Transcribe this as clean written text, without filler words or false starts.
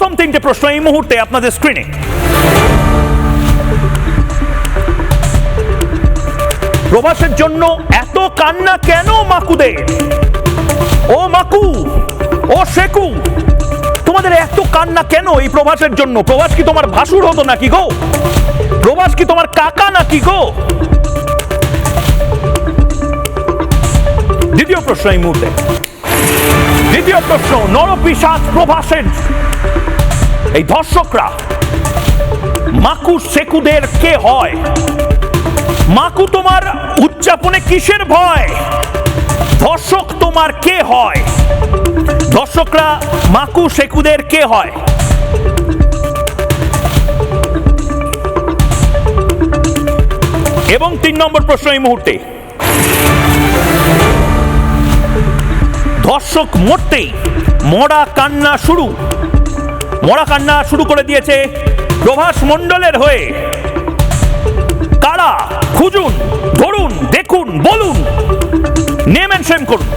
প্রথম তিনটে প্রশ্ন এই মুহূর্তে আপনাদের স্ক্রিনে। প্রভাসের জন্য এত কান্না কেন মাকুদের? ও মাকু, ও শেকু, তোমাদের এত কান্না কেন এই প্রভাসের জন্য? প্রভাস কি তোমার ভাসুর হতো নাকি গো? প্রভাস কি তোমার কাকা নাকি গো? দ্বিতীয় প্রশ্ন এই মুহূর্তে, দ্বিতীয় প্রশ্ন, নরপিশাচ প্রভাসের এই ধর্ষকরা মাকু শেকুদের কে হয়? মাকু তোমার উচ্চাপনে কিসের ভয়? ধর্ষক তোমার কে হয়? ধর্ষকরা মাকু শেকুদের কে হয়? এবং 3 নম্বর প্রশ্ন এই মুহূর্তে, ধর্ষক মরতেই মরা কান্না শুরু করে দিয়েছে প্রভাস মণ্ডলের হয়ে। কারা? খুঁজুন, ধরুন, দেখুন, বলুন, নেম এন্ড শেম করুন।